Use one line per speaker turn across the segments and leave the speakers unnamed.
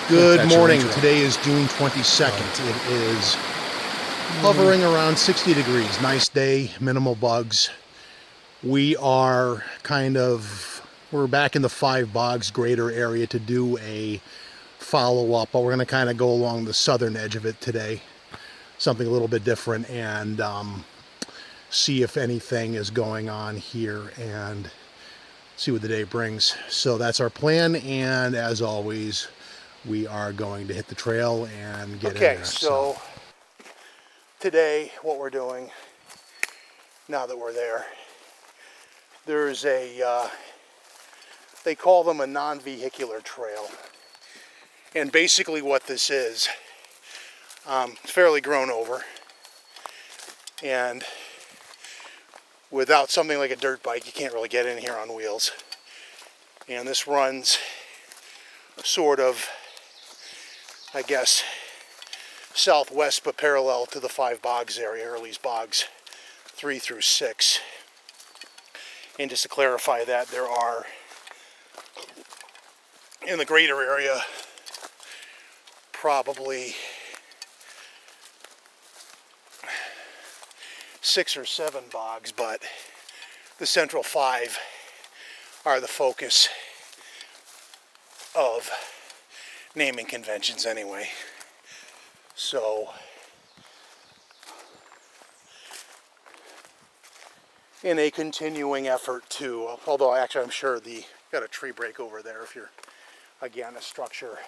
Good morning. Today is June 22nd. It is hovering around 60 degrees. Nice day, minimal bugs. We're back in the Five Bogs greater area to do a follow-up, but we're going to kind of go along the southern edge of it today. Something a little bit different, and see if anything is going on here and see what the day brings. So that's our plan, and as always, we are going to hit the trail and get in there. So today what we're doing, now that we're there, there's they call them a non-vehicular trail. And basically what this is, it's fairly grown over. And without something like a dirt bike, you can't really get in here on wheels. And this runs sort of, I guess, southwest but parallel to the Five Bogs area, Early's Bogs 3 through 6. And just to clarify that, there are, in the greater area, probably 6 or 7 bogs, but the central 5 are the focus of naming conventions anyway. So in a continuing effort to, although actually I'm sure got a tree break over there if you're again a structure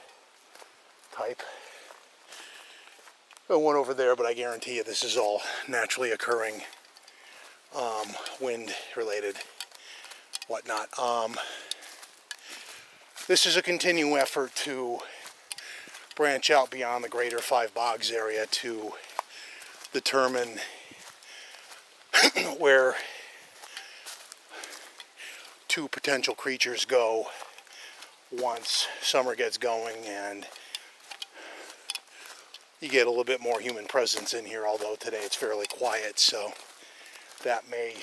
type. Got one over there, but I guarantee you this is all naturally occurring, wind related, whatnot. This is a continuing effort to branch out beyond the greater Five Bogs area to determine where two potential creatures go once summer gets going and you get a little bit more human presence in here, although today it's fairly quiet, so that may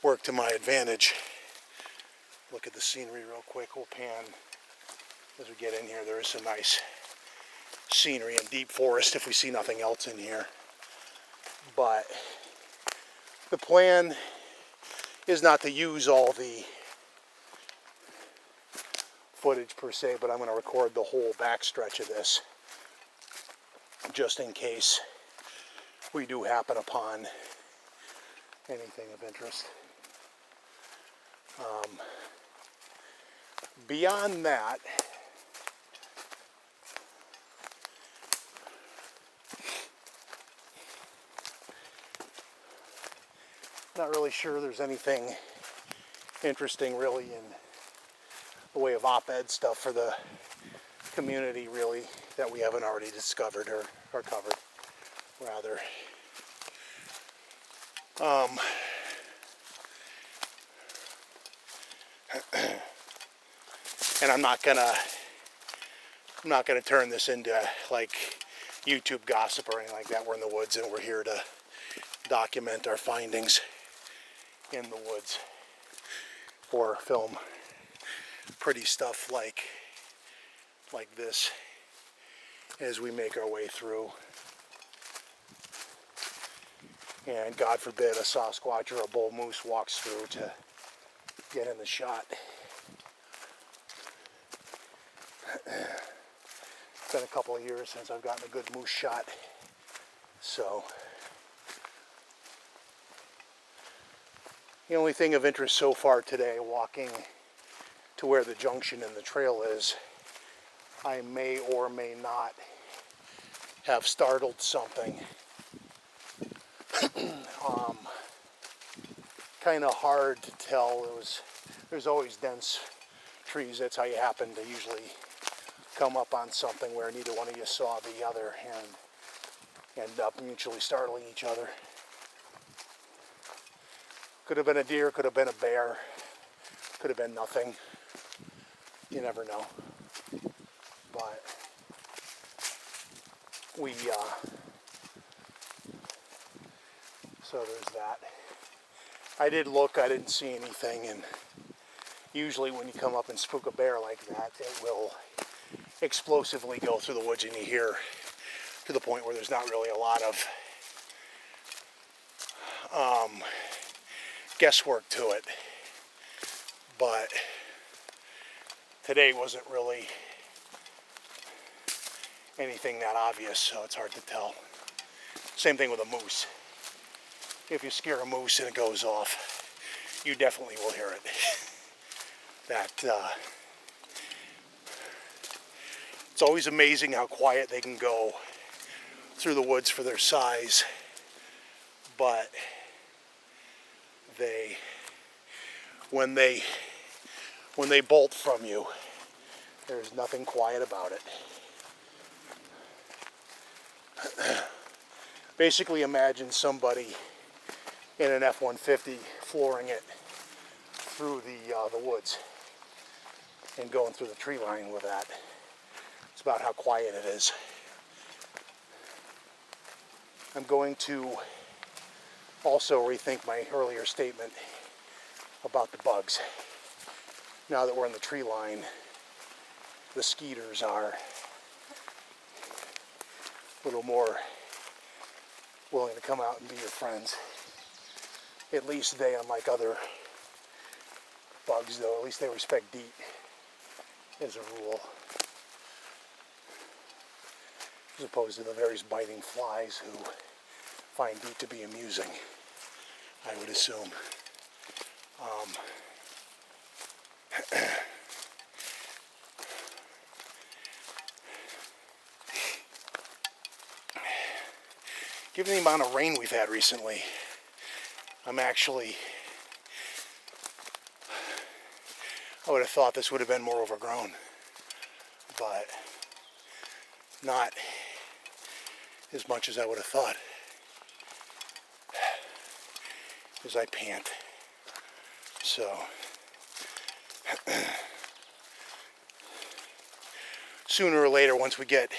work to my advantage. Look at the scenery real quick. We'll pan as we get in here. There is some nice scenery and deep forest if we see nothing else in here. But the plan is not to use all the footage per se, but I'm going to record the whole backstretch of this just in case we do happen upon anything of interest. Beyond that, not really sure there's anything interesting really in the way of op-ed stuff for the community really that we haven't already discovered or covered, rather. And I'm not gonna turn this into like YouTube gossip or anything like that. We're in the woods and we're here to document our findings in the woods or film pretty stuff like this as we make our way through. And God forbid a Sasquatch or a bull moose walks through to get in the shot. It's been a couple of years since I've gotten a good moose shot, so the only thing of interest so far today, walking to where the junction in the trail is, I may or may not have startled something. Kind of hard to tell. There's always dense trees. That's how you happen to usually come up on something where neither one of you saw the other and end up mutually startling each other. Could have been a deer, could have been a bear, could have been nothing. You never know. But so there's that. I did look, I didn't see anything, and usually when you come up and spook a bear like that, it will explosively go through the woods, and you hear to the point where there's not really a lot of guesswork to it. But today wasn't really anything that obvious, so it's hard to tell. Same thing with a moose. If you scare a moose and it goes off, you definitely will hear it. It's always amazing how quiet they can go through the woods for their size, but when they bolt from you, there's nothing quiet about it. Basically imagine somebody in an F-150 flooring it through the woods and going through the tree line with that. It's about how quiet it is. I'm going to also rethink my earlier statement about the bugs. Now that we're in the tree line, the skeeters are a little more willing to come out and be your friends. At least they, unlike other bugs though, at least they respect DEET as a rule, as opposed to the various biting flies who find DEET to be amusing, I would assume. Given the amount of rain we've had recently, I would have thought this would have been more overgrown, but not as much as I would have thought, as I pant. So sooner or later, once we get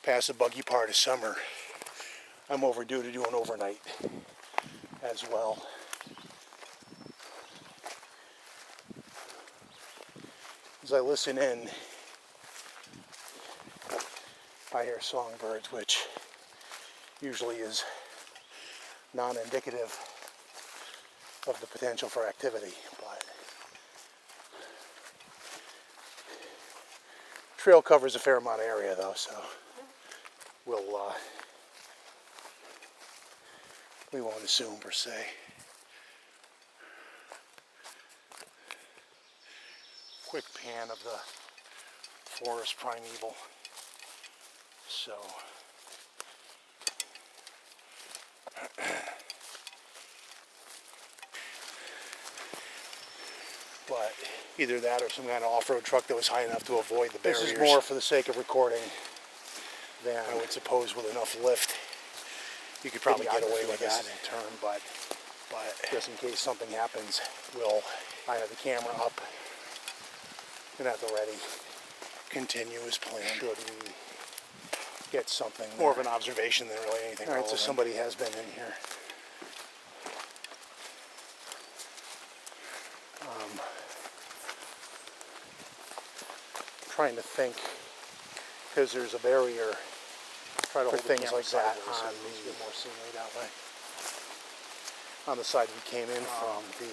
past the buggy part of summer, I'm overdue to do an overnight as well. As I listen in, I hear songbirds, which usually is non-indicative of the potential for activity, but trail covers a fair amount of area though, so we won't assume per se. Quick pan of the forest primeval. So but either that or some kind of off-road truck that was high enough to avoid the barriers. This is more for the sake of recording than I would suppose with enough lift. You could probably get away with that in turn, but just in case something happens, I have the camera up and at the ready. Continue as planned. Should we get something more of an observation than really anything. All right, relevant. So somebody has been in here. Trying to think, because there's a barrier. Try to hold things like that on the more scenery that way. On the side we came in from, the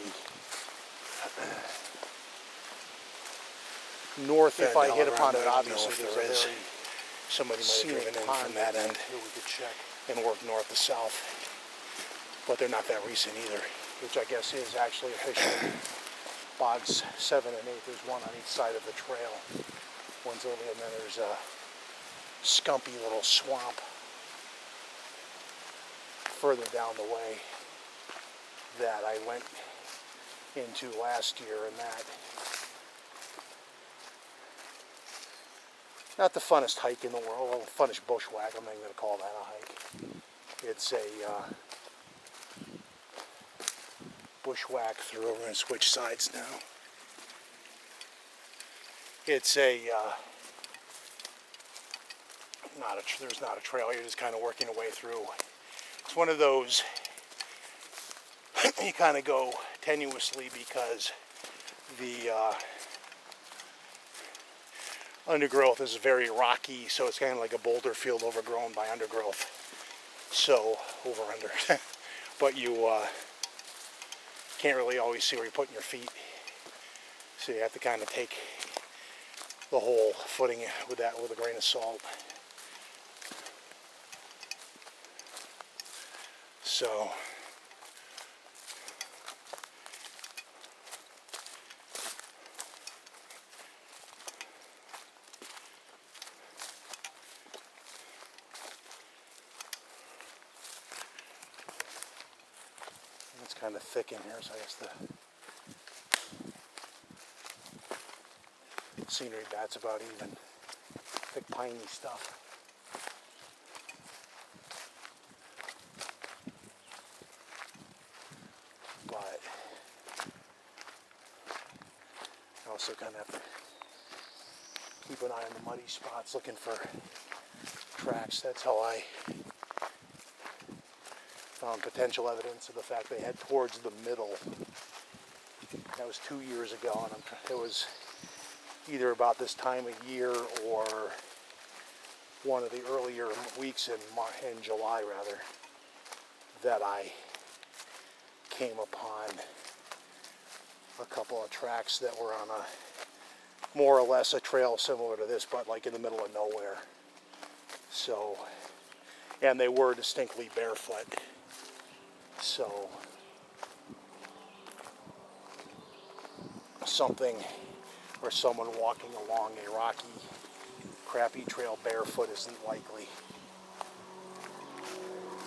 north end. If I hit upon it, obviously there's somebody might have driven in from that end we could check and work north to south. But they're not that recent either, which I guess is actually officially bogs 7 and 8. There's one on each side of the trail. One's early, and then there's a scumpy little swamp further down the way that I went into last year, and that not the funnest hike in the world. Well, the funnest bushwhack, I'm not even going to call that a hike. It's a bushwhack through. We're going to switch sides now. It's a there's not a trail. You're just kind of working your way through. It's one of those you kind of go tenuously because the undergrowth is very rocky, so it's kind of like a boulder field overgrown by undergrowth. So, over under. But you can't really always see where you're putting your feet. So you have to kind of take the whole footing with that with a grain of salt. So it's kind of thick in here, so I guess the scenery bat's about even. Thick piney stuff. But I also kind of have to keep an eye on the muddy spots, looking for tracks. That's how I found potential evidence of the fact they head towards the middle. That was 2 years ago, and it was either about this time of year or one of the earlier weeks in July, rather, that I came upon a couple of tracks that were on a more or less a trail similar to this, but like in the middle of nowhere. So, and they were distinctly barefoot. So, something or someone walking along a rocky, crappy trail barefoot isn't likely.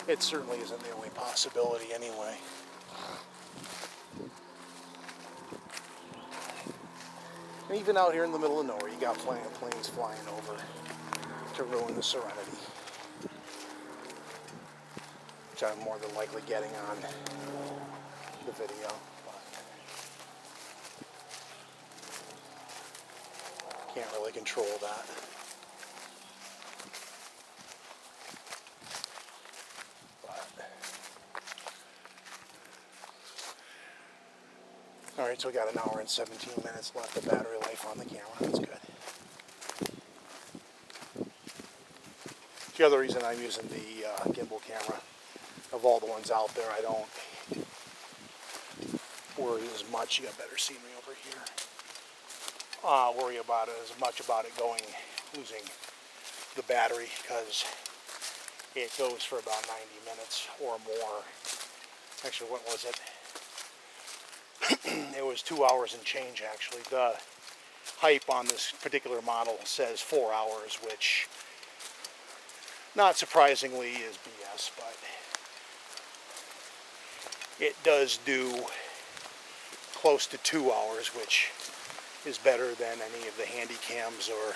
It certainly isn't the only possibility anyway. And even out here in the middle of nowhere, you got plenty of planes flying over to ruin the serenity, which I'm more than likely getting on the video. Can't really control that. Alright, so we got an hour and 17 minutes left of battery life on the camera. That's good. The other reason I'm using the gimbal camera, of all the ones out there, I don't worry as much. You got better scenery over here. Worry about it as much about it losing the battery, because it goes for about 90 minutes or more. Actually, what was it? It was 2 hours and change, actually. The hype on this particular model says 4 hours, which, not surprisingly, is BS, but it does do close to 2 hours, which is better than any of the handy cams or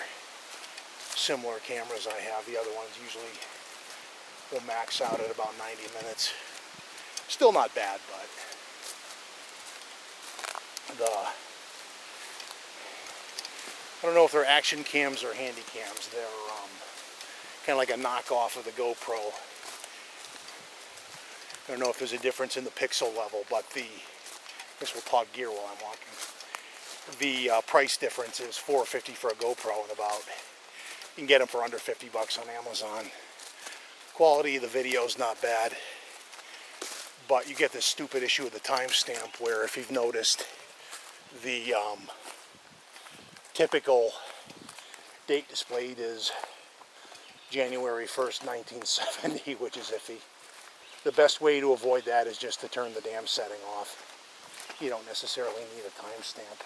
similar cameras I have. The other ones usually will max out at about 90 minutes. Still not bad, but I don't know if they're action cams or handy cams. They're kind of like a knockoff of the GoPro. I don't know if there's a difference in the pixel level, but I guess we'll talk gear while I'm walking. The price difference is $450 for a GoPro, and you can get them for under 50 bucks on Amazon. Quality of the video is not bad, but you get this stupid issue of the timestamp where, if you've noticed, the typical date displayed is January 1st, 1970, which is iffy. The best way to avoid that is just to turn the damn setting off. You don't necessarily need a timestamp.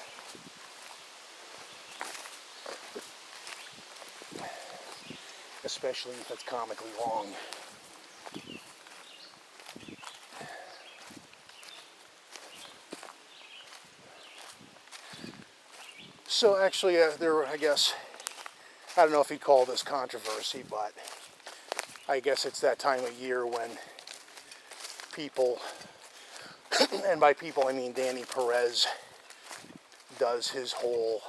Especially if it's comically long. So actually, I don't know if you'd call this controversy, but I guess it's that time of year when people, and by people I mean Danny Perez, does his whole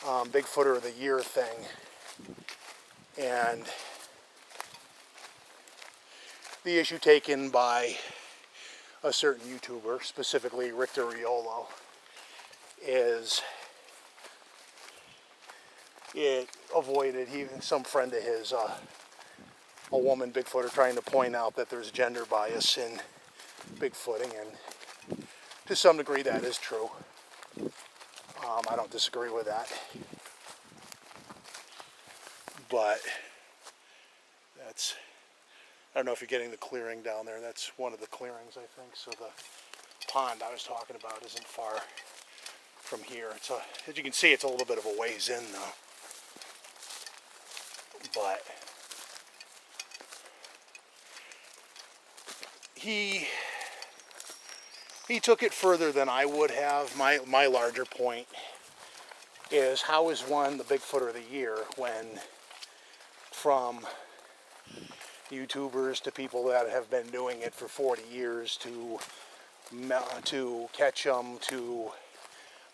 Bigfooter of the Year thing. And the issue taken by a certain YouTuber, specifically Richter Riolo, is it avoided some friend of his, a woman Bigfooter, trying to point out that there's gender bias in Bigfooting, and to some degree that is true. I don't disagree with that. But that's, I don't know if you're getting the clearing down there. That's one of the clearings, I think. So the pond I was talking about isn't far from here. It's as you can see, it's a little bit of a ways in though. But he took it further than I would have. My larger point is, how is one the Bigfooter of the year when, from YouTubers to people that have been doing it for 40 years to Ketchum to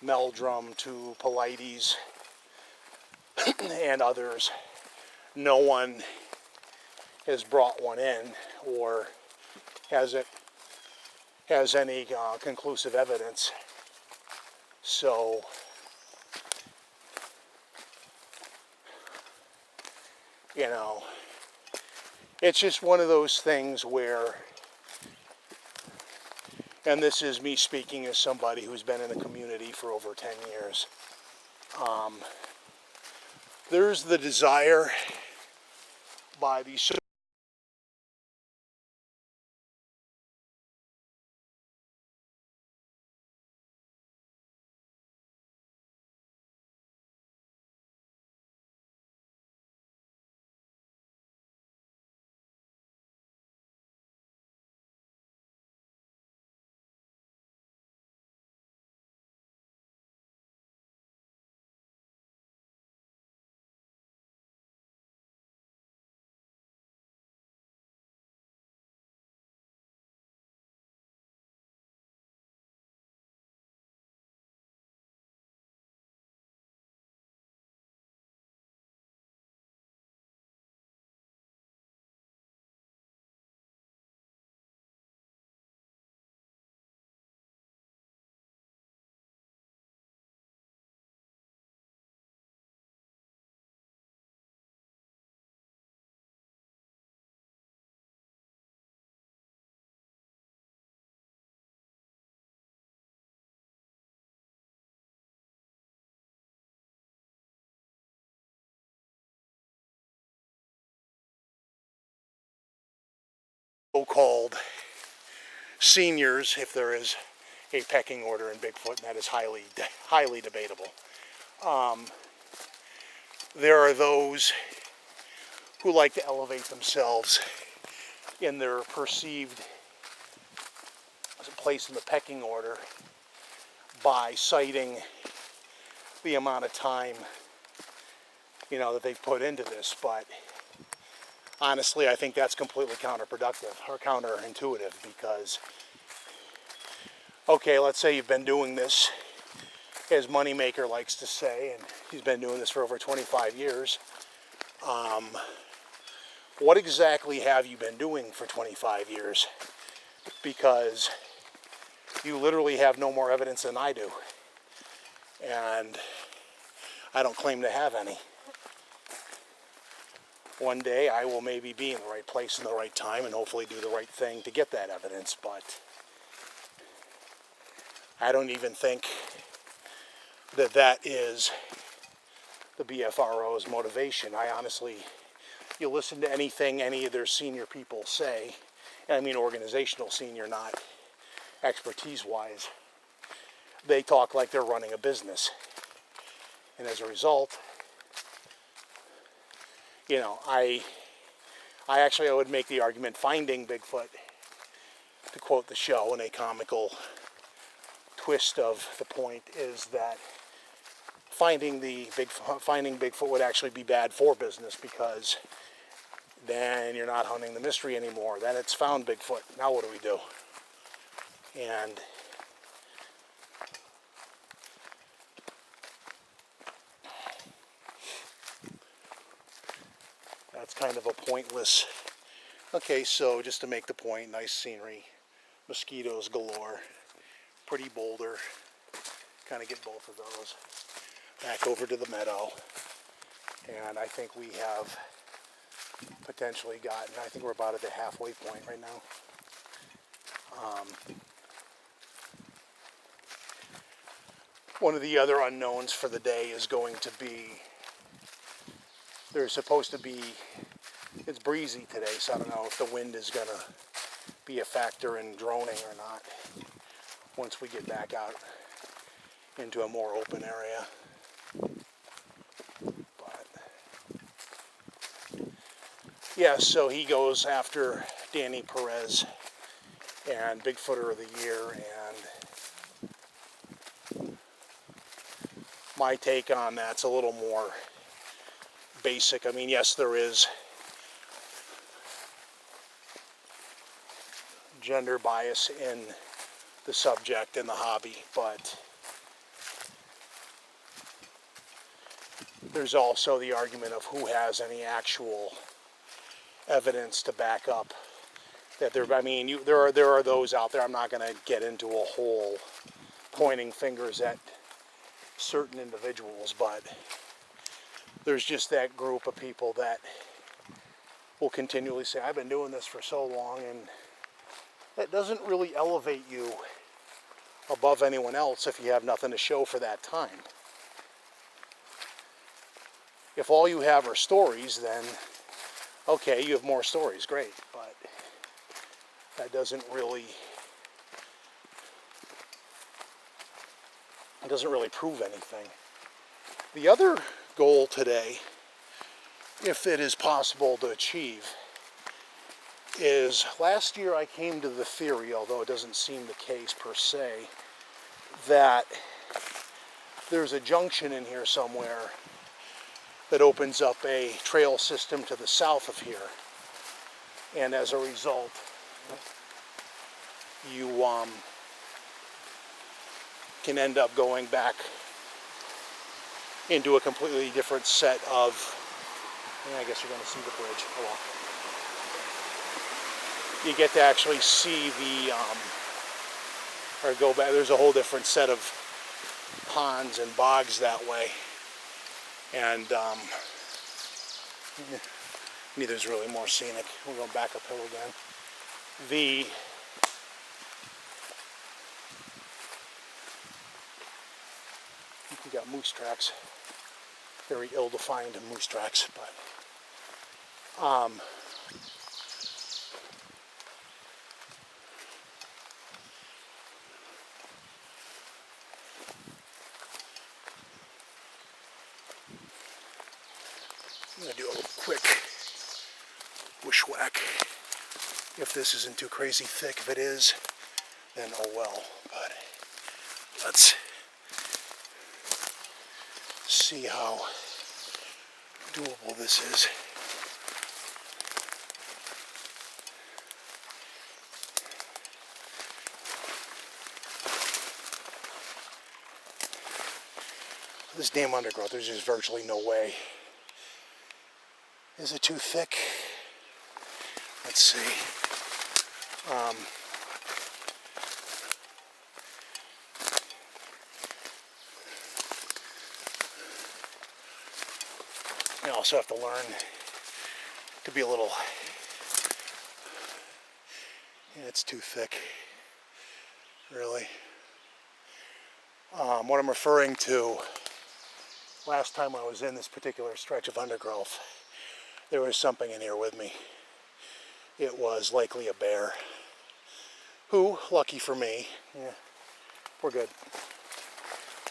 Meldrum to Polites and others, no one has brought one in or has any conclusive evidence. So you know, it's just one of those things where, and this is me speaking as somebody who's been in the community for over 10 years, there's the desire by these so-called seniors, if there is a pecking order in Bigfoot, and that is highly debatable. There are those who like to elevate themselves in their perceived place in the pecking order by citing the amount of time, that they've put into this. But honestly, I think that's completely counterproductive or counterintuitive, because, okay, let's say you've been doing this, as Moneymaker likes to say, and he's been doing this for over 25 years. What exactly have you been doing for 25 years? Because you literally have no more evidence than I do. And I don't claim to have any. One day I will maybe be in the right place in the right time and hopefully do the right thing to get that evidence, but I don't even think that is the BFRO's motivation. I honestly, you listen to anything any of their senior people say, and I mean organizational senior, not expertise-wise, they talk like they're running a business. And as a result, I would make the argument, finding Bigfoot, to quote the show in a comical twist of the point, is that finding Bigfoot would actually be bad for business, because then you're not hunting the mystery anymore. Then it's found Bigfoot. Now what do we do? And that's kind of a pointless. Okay, so just to make the point, nice scenery, mosquitoes galore, pretty boulder, kind of get both of those. Back over to the meadow. And I think we have potentially gotten, I think we're about at the halfway point right now. One of the other unknowns for the day is going to be, there's supposed to be, it's breezy today, so I don't know if the wind is going to be a factor in droning or not once we get back out into a more open area. But yeah, so he goes after Danny Perez and Bigfooter of the Year, and my take on that's a little more basic. I mean, yes, there is gender bias in the subject and the hobby, but there's also the argument of who has any actual evidence to back up that there. I mean, there are those out there. I'm not going to get into a whole pointing fingers at certain individuals, but there's just that group of people that will continually say, I've been doing this for so long, and that doesn't really elevate you above anyone else if you have nothing to show for that time. If all you have are stories, then okay, you have more stories, great, but that doesn't really prove anything. The other goal today, if it is possible to achieve, is last year I came to the theory, although it doesn't seem the case per se, that there's a junction in here somewhere that opens up a trail system to the south of here, and as a result you can end up going back into a completely different set of, I guess you're going to see the bridge. Oh well. You get to actually see the, or go back, there's a whole different set of ponds and bogs that way. And neither's really more scenic. We're going back uphill again. We got moose tracks. Very ill-defined moose tracks, but I'm going to do a little quick bushwhack. If this isn't too crazy thick, if it is, then oh well. But let's see how doable this is. This damn undergrowth, there's just virtually no way. Is it too thick? Let's see. You also have to learn to be a little, yeah, it's too thick, really. What I'm referring to, last time I was in this particular stretch of undergrowth, there was something in here with me. It was likely a bear, who, lucky for me, yeah, we're good,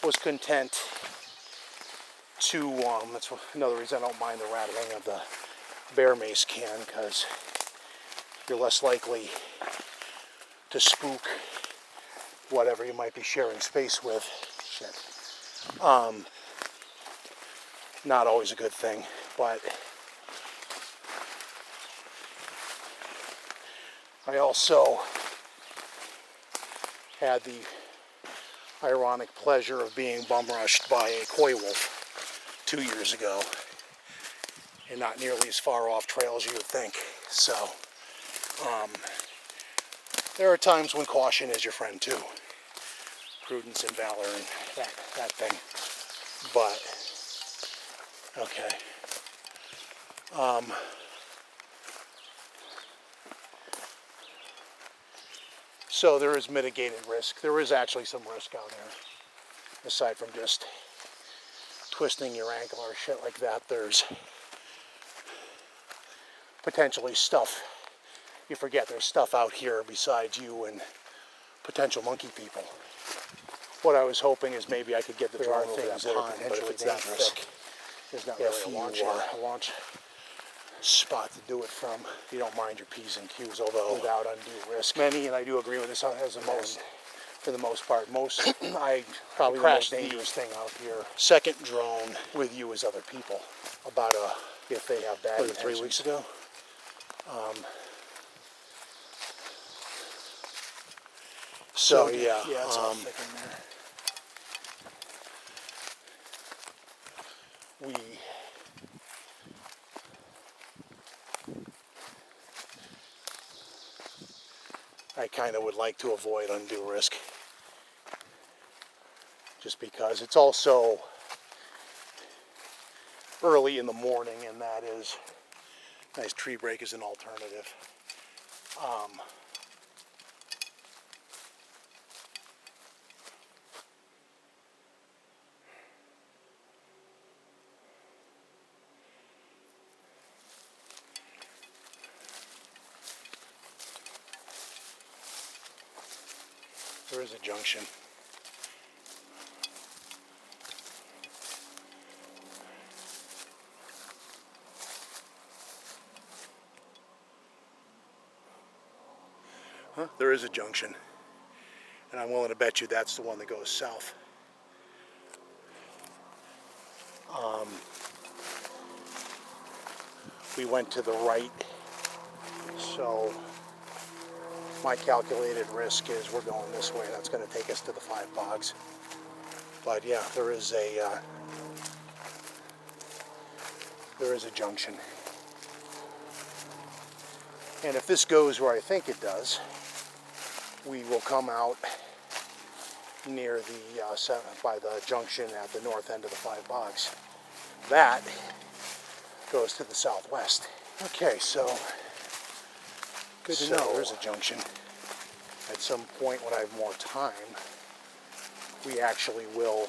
was content to, that's another reason I don't mind the rattling of the bear mace can, because you're less likely to spook whatever you might be sharing space with. Shit. Not always a good thing, but I also had the ironic pleasure of being bum rushed by a coy wolf 2 years ago, and not nearly as far off trail as you would think. So there are times when caution is your friend too, prudence and valor and that thing. But okay, So there is mitigated risk. There is actually some risk out there. Aside from just twisting your ankle or shit like that, there's potentially stuff. You forget there's stuff out here besides you and potential monkey people. What I was hoping is maybe I could get the drone over that pond, but if it's that thick, there's not really a launch spot to do it from. You don't mind your P's and Q's, although without undue risk. Many, and I do agree with this as the most, for the most part, I probably the most dangerous thing out here. Second drone with you as other people. About if they have bad intentions. 3 weeks ago. So yeah, it's all thick in there. I kind of would like to avoid undue risk, just because it's also early in the morning, and that is nice. Tree break is an alternative. There is a junction. There is a junction, and I'm willing to bet you that's the one that goes south. We went to the right, so my calculated risk is we're going this way. That's going to take us to the 5 bogs. But yeah, there is a junction. And if this goes where I think it does, we will come out near the by the junction at the north end of the 5 bogs. That goes to the southwest. Okay, so good to know. There's a junction. At some point when I have more time, we actually will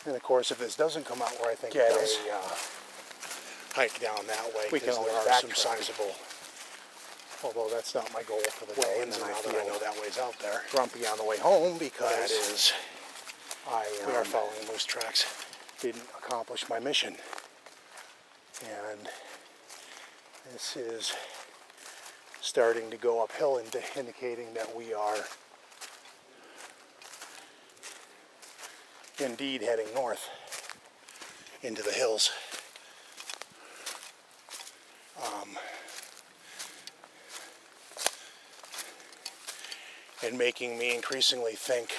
and of course, if this doesn't come out where I think it does, hike down that way. We can always backtrack. Some sizable, although that's not my goal for the day. And then I know that way's out there. Grumpy on the way home because we are following moose tracks. Didn't accomplish my mission, and this is starting to go uphill, indicating that we are indeed heading north into the hills. And making me increasingly think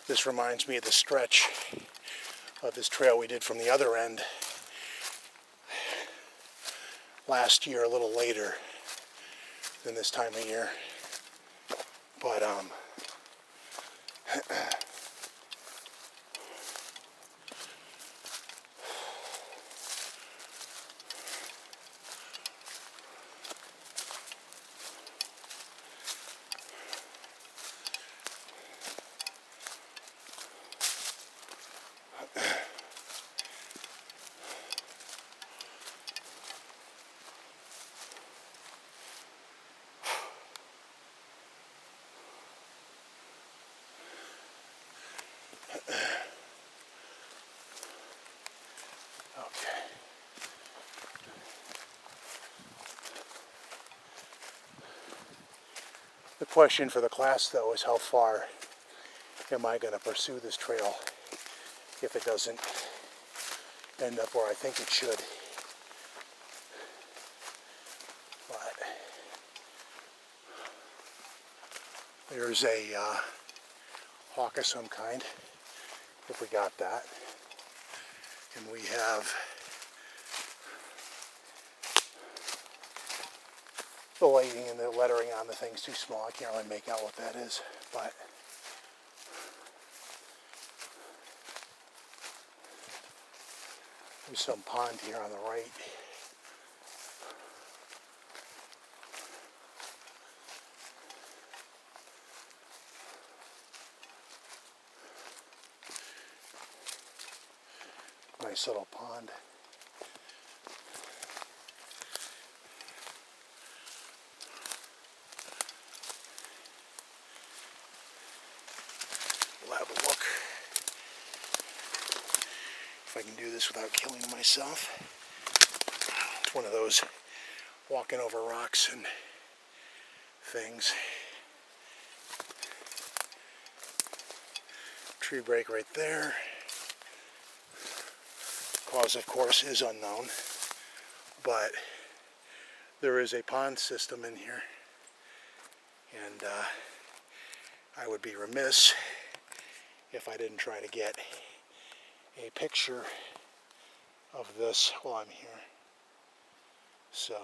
this reminds me of the stretch of this trail we did from the other end last year, a little later than this time of year. But the question for the class, though, is how far am I going to pursue this trail if it doesn't end up where I think it should. But there's a hawk of some kind, if we got that. And we have the lighting and the lettering on the thing's too small. I can't really make out what that is, but There's some pond here on the right. Nice little pond. We'll have a look if I can do this without killing myself. It's one of those walking over rocks and things. Tree break right there. Cause, of course, is unknown, but there is a pond system in here, and I would be remiss if I didn't try to get a picture of this while I'm here. So,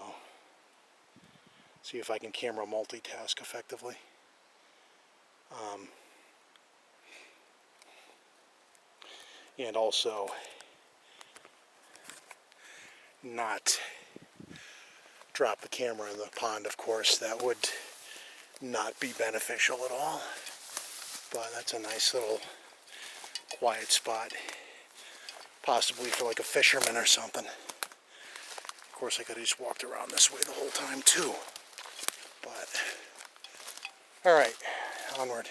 see if I can camera multitask effectively. And also not drop the camera in the pond, of course. That would not be beneficial at all. But that's a nice little quiet spot, possibly for like a fisherman or something. Of course, I could have just walked around this way the whole time too. But all right, onward.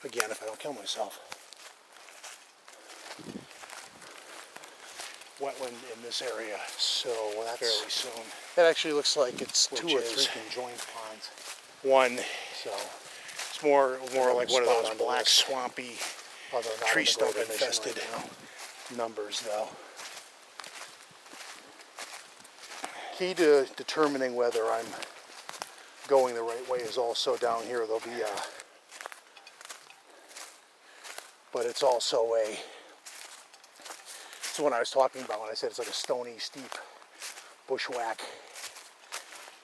Again, if I don't kill myself. Wetland in this area, so that's fairly soon. That actually looks like it's two or three conjoined ponds. One, so it's more like one of those black swampy, tree stump infested numbers, though. Key to determining whether I'm going the right way is also down here. There'll be but it's also it's what I was talking about when I said it's like a stony, steep bushwhack,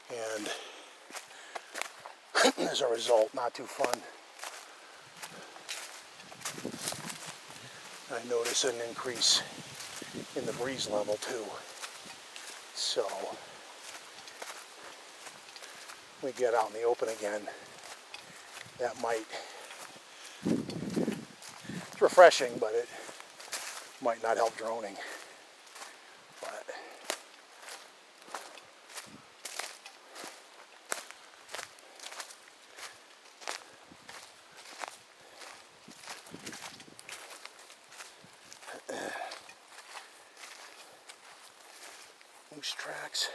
and as a result, not too fun. I notice an increase in the breeze level too. So when we get out in the open again, that might, it's refreshing, but it might not help droning. But moose tracks.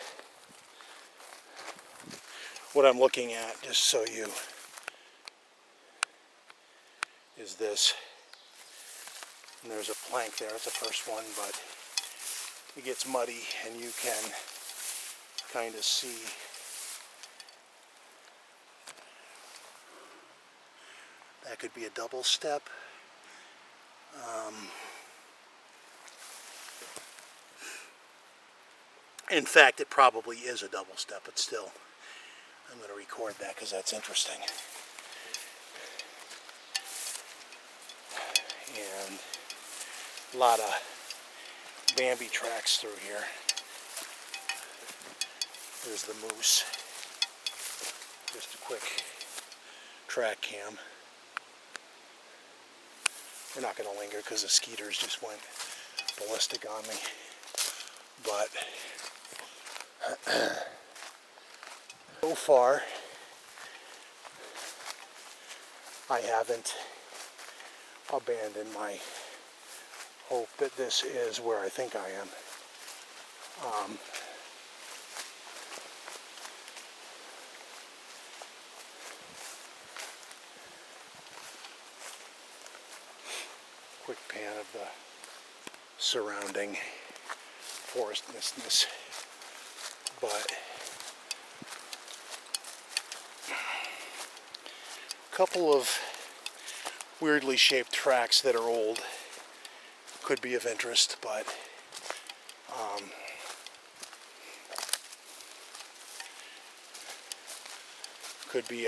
What I'm looking at, just so you, is this. And there's a plank there, it's the first one, but it gets muddy and you can kind of see that could be a double step. In fact, it probably is a double step, but still, I'm going to record that because that's interesting. And a lot of Bambi tracks through here. There's the moose. Just a quick track cam. We're not going to linger because the skeeters just went ballistic on me. But so far, I haven't abandoned my hope that this is where I think I am. Quick pan of the surrounding forestness, but a couple of weirdly shaped tracks that are old could be of interest, but could be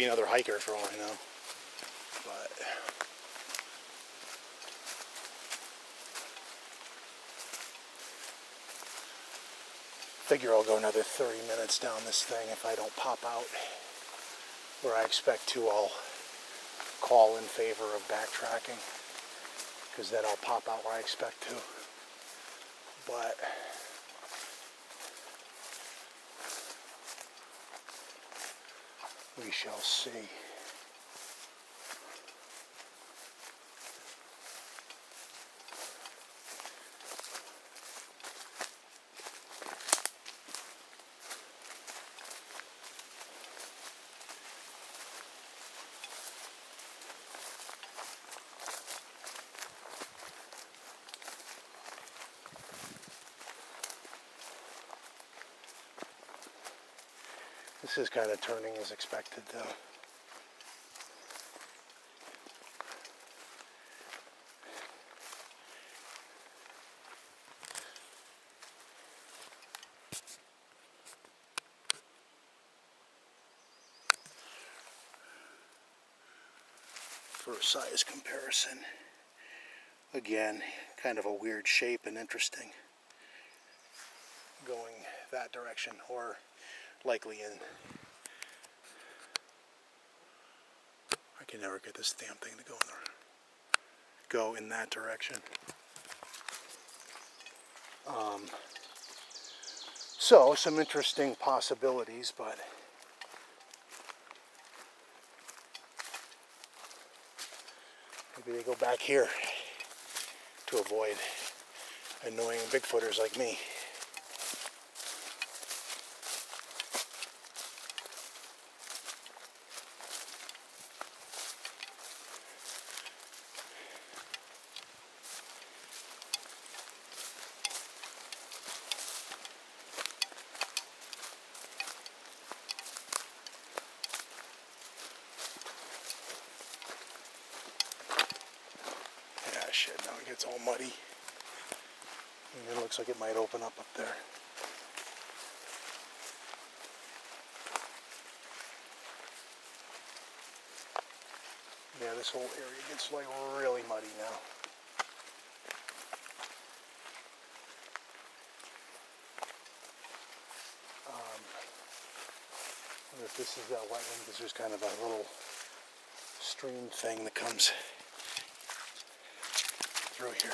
another hiker for all I know. But Figure I'll go another 30 minutes down this thing. If I don't pop out where I expect to, I'll call in favor of backtracking, because then I'll pop out where I expect to. But we shall see. This is kind of turning as expected, though. For a size comparison, again, kind of a weird shape and interesting, going that direction, or likely in, I can never get this damn thing to go in that direction. So some interesting possibilities, but maybe they go back here to avoid annoying Bigfooters like me. Ah, shit, now it gets all muddy. And it looks like it might open up there. Yeah, this whole area gets like really muddy now. I wonder if this is that wetland, because there's kind of a little stream thing that comes through here.